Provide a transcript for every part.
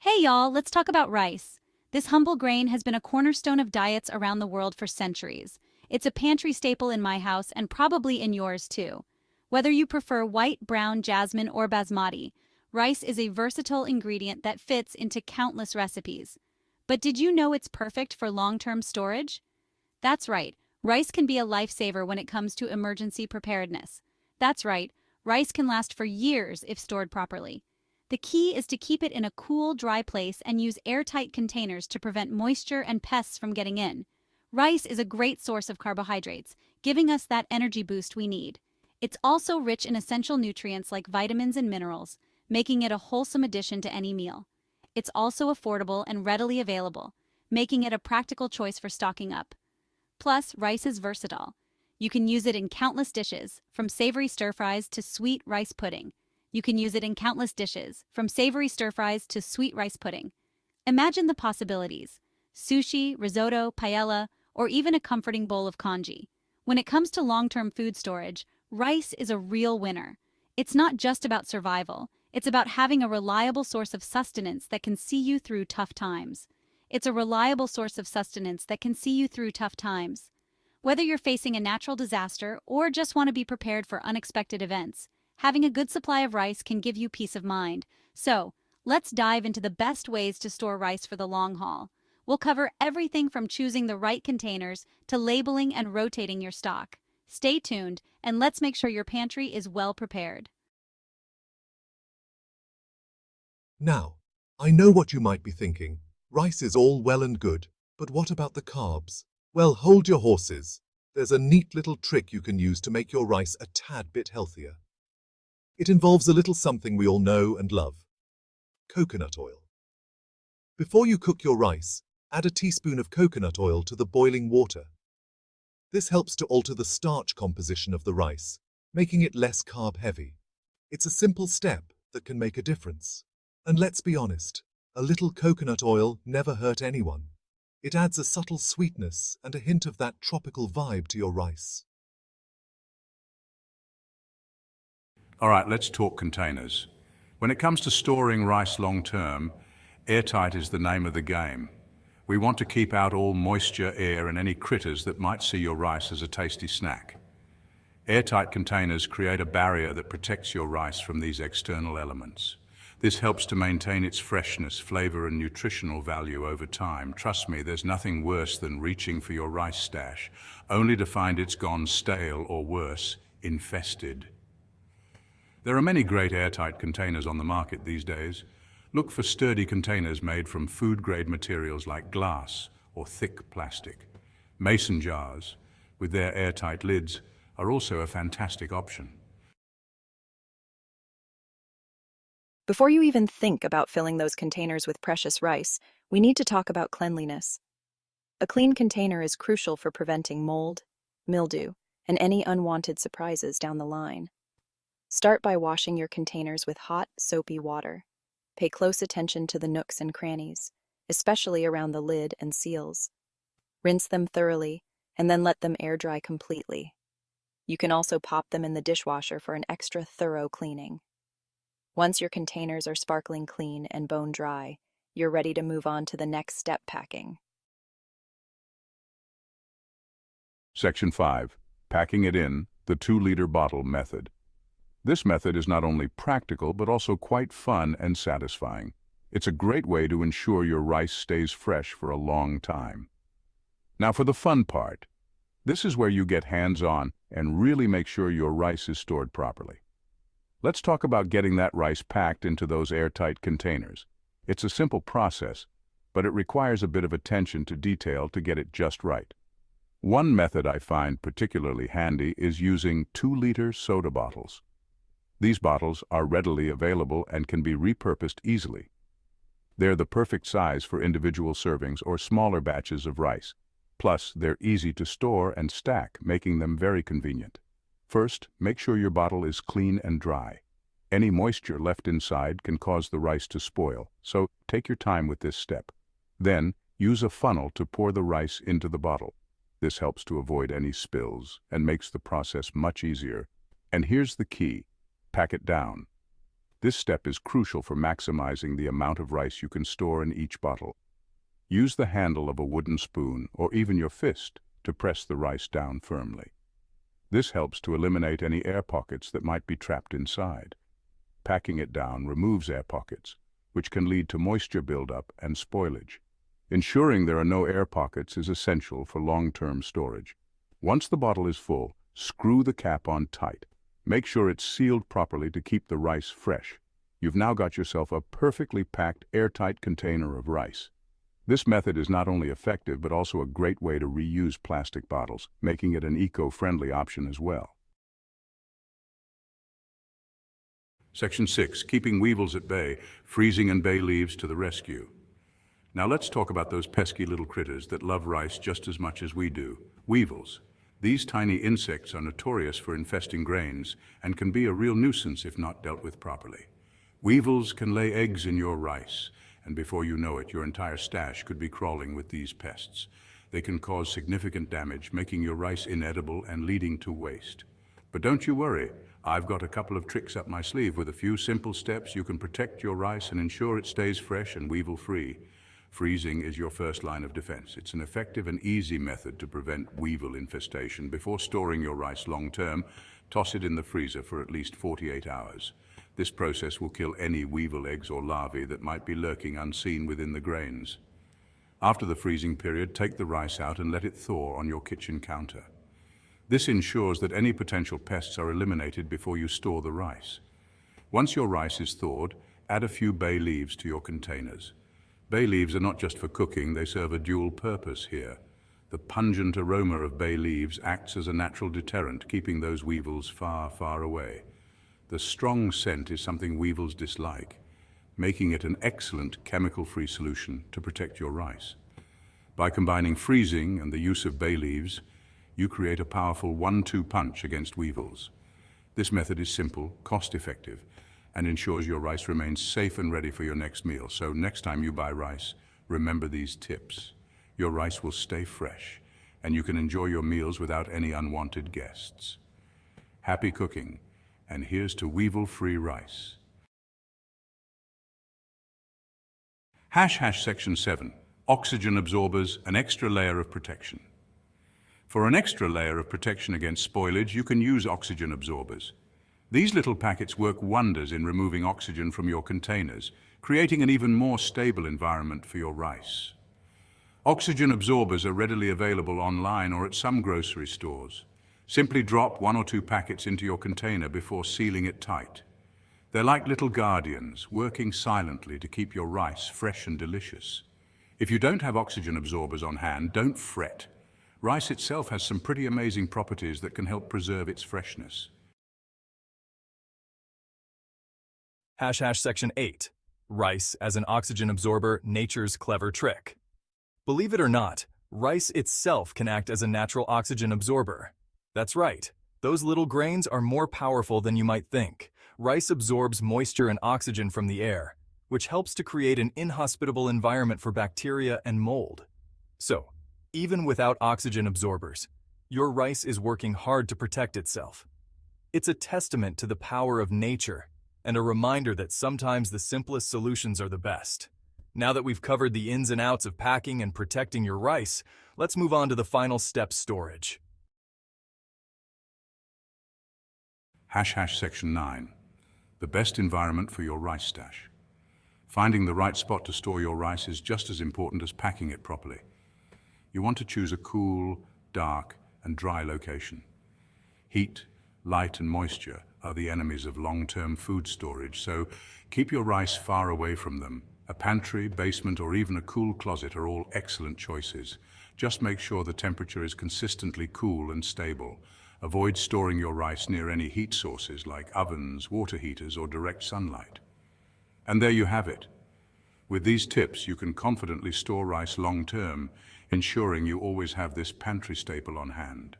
Hey y'all, let's talk about rice. This humble grain has been a cornerstone of diets around the world for centuries. It's a pantry staple in my house and probably in yours too. Whether you prefer white, brown, jasmine, or basmati, rice is a versatile ingredient that fits into countless recipes. But did you know it's perfect for long-term storage? That's right, rice can be a lifesaver when it comes to emergency preparedness. That's right, rice can last for years if stored properly. The key is to keep it in a cool, dry place and use airtight containers to prevent moisture and pests from getting in. Rice is a great source of carbohydrates, giving us that energy boost we need. It's also rich in essential nutrients like vitamins and minerals, making it a wholesome addition to any meal. It's also affordable and readily available, making it a practical choice for stocking up. Plus, rice is versatile. You can use it in countless dishes, from savory stir-fries to sweet rice pudding. You can use it in countless dishes, from savory stir-fries to sweet rice pudding. Imagine the possibilities: sushi, risotto, paella, or even a comforting bowl of congee. When it comes to long-term food storage, rice is a real winner. It's not just about survival, it's about having a reliable source of sustenance that can see you through tough times. It's a reliable source of sustenance that can see you through tough times. Whether you're facing a natural disaster or just want to be prepared for unexpected events, having a good supply of rice can give you peace of mind. So, let's dive into the best ways to store rice for the long haul. We'll cover everything from choosing the right containers to labeling and rotating your stock. Stay tuned, and let's make sure your pantry is well prepared. Now, I know what you might be thinking. Rice is all well and good, but what about the carbs? Well, hold your horses. There's a neat little trick you can use to make your rice a tad bit healthier. It involves a little something we all know and love: coconut oil. Before you cook your rice, add a teaspoon of coconut oil to the boiling water. This helps to alter the starch composition of the rice, making it less carb-heavy. It's a simple step that can make a difference. And let's be honest, a little coconut oil never hurt anyone. It adds a subtle sweetness and a hint of that tropical vibe to your rice. All right, let's talk containers. When it comes to storing rice long term, airtight is the name of the game. We want to keep out all moisture, air, and any critters that might see your rice as a tasty snack. Airtight containers create a barrier that protects your rice from these external elements. This helps to maintain its freshness, flavor, and nutritional value over time. Trust me, there's nothing worse than reaching for your rice stash, only to find it's gone stale or worse, infested. There are many great airtight containers on the market these days. Look for sturdy containers made from food-grade materials like glass or thick plastic. Mason jars, with their airtight lids, are also a fantastic option. Before you even think about filling those containers with precious rice, we need to talk about cleanliness. A clean container is crucial for preventing mold, mildew, and any unwanted surprises down the line. Start by washing your containers with hot, soapy water. Pay close attention to the nooks and crannies, especially around the lid and seals. Rinse them thoroughly, and then let them air dry completely. You can also pop them in the dishwasher for an extra thorough cleaning. Once your containers are sparkling clean and bone dry, you're ready to move on to the next step: packing. Section 5. Packing it in, the 2-liter bottle method. This method is not only practical but also quite fun and satisfying. It's a great way to ensure your rice stays fresh for a long time. Now for the fun part. This is where you get hands-on and really make sure your rice is stored properly. Let's talk about getting that rice packed into those airtight containers. It's a simple process, but it requires a bit of attention to detail to get it just right. One method I find particularly handy is using 2-liter soda bottles. These bottles are readily available and can be repurposed easily. They're the perfect size for individual servings or smaller batches of rice. Plus, they're easy to store and stack, making them very convenient. First, make sure your bottle is clean and dry. Any moisture left inside can cause the rice to spoil, so take your time with this step. Then, use a funnel to pour the rice into the bottle. This helps to avoid any spills and makes the process much easier. And here's the key: pack it down. This step is crucial for maximizing the amount of rice you can store in each bottle. Use the handle of a wooden spoon or even your fist to press the rice down firmly. This helps to eliminate any air pockets that might be trapped inside. Packing it down removes air pockets, which can lead to moisture buildup and spoilage. Ensuring there are no air pockets is essential for long-term storage. Once the bottle is full, screw the cap on tight. Make sure it's sealed properly to keep the rice fresh. You've now got yourself a perfectly packed, airtight container of rice. This method is not only effective but also a great way to reuse plastic bottles, making it an eco-friendly option as well. Section 6. Keeping weevils at bay, freezing and bay leaves to the rescue. Now let's talk about those pesky little critters that love rice just as much as we do. Weevils. These tiny insects are notorious for infesting grains and can be a real nuisance if not dealt with properly. Weevils can lay eggs in your rice, and before you know it, your entire stash could be crawling with these pests. They can cause significant damage, making your rice inedible and leading to waste. But don't you worry, I've got a couple of tricks up my sleeve. With a few simple steps, you can protect your rice and ensure it stays fresh and weevil-free. Freezing is your first line of defense. It's an effective and easy method to prevent weevil infestation. Before storing your rice long-term, toss it in the freezer for at least 48 hours. This process will kill any weevil eggs or larvae that might be lurking unseen within the grains. After the freezing period, take the rice out and let it thaw on your kitchen counter. This ensures that any potential pests are eliminated before you store the rice. Once your rice is thawed, add a few bay leaves to your containers. Bay leaves are not just for cooking, they serve a dual purpose here. The pungent aroma of bay leaves acts as a natural deterrent, keeping those weevils far, far away. The strong scent is something weevils dislike, making it an excellent chemical-free solution to protect your rice. By combining freezing and the use of bay leaves, you create a powerful 1-2 punch against weevils. This method is simple, cost-effective, and ensures your rice remains safe and ready for your next meal. So next time you buy rice, remember these tips. Your rice will stay fresh, and you can enjoy your meals without any unwanted guests. Happy cooking, and here's to weevil-free rice. Section 7. Oxygen absorbers, an extra layer of protection. For an extra layer of protection against spoilage, you can use oxygen absorbers. These little packets work wonders in removing oxygen from your containers, creating an even more stable environment for your rice. Oxygen absorbers are readily available online or at some grocery stores. Simply drop 1 or 2 packets into your container before sealing it tight. They're like little guardians, working silently to keep your rice fresh and delicious. If you don't have oxygen absorbers on hand, don't fret. Rice itself has some pretty amazing properties that can help preserve its freshness. Section 8. Rice as an oxygen absorber, nature's clever trick. Believe it or not, rice itself can act as a natural oxygen absorber. That's right, those little grains are more powerful than you might think. Rice absorbs moisture and oxygen from the air, which helps to create an inhospitable environment for bacteria and mold. So, even without oxygen absorbers, your rice is working hard to protect itself. It's a testament to the power of nature and a reminder that sometimes the simplest solutions are the best. Now that we've covered the ins and outs of packing and protecting your rice, let's move on to the final step: storage. Section 9. The best environment for your rice stash. Finding the right spot to store your rice is just as important as packing it properly. You want to choose a cool, dark, and dry location. Heat, light, and moisture are the enemies of long-term food storage, so keep your rice far away from them. A pantry, basement, or even a cool closet are all excellent choices. Just make sure the temperature is consistently cool and stable. Avoid storing your rice near any heat sources like ovens, water heaters, or direct sunlight. And there you have it. With these tips, you can confidently store rice long-term, ensuring you always have this pantry staple on hand.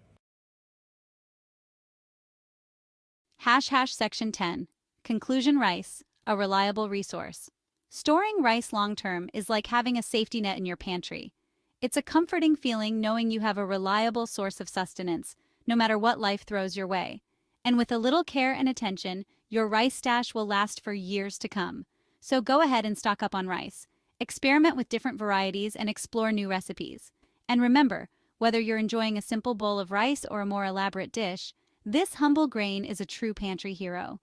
Section 10. Conclusion: rice, a reliable resource. Storing rice long-term is like having a safety net in your pantry. It's a comforting feeling knowing you have a reliable source of sustenance, no matter what life throws your way. And with a little care and attention, Your rice stash will last for years to come. So go ahead and stock up on rice. Experiment with different varieties and explore new recipes. And remember, whether you're enjoying a simple bowl of rice or a more elaborate dish, this humble grain is a true pantry hero.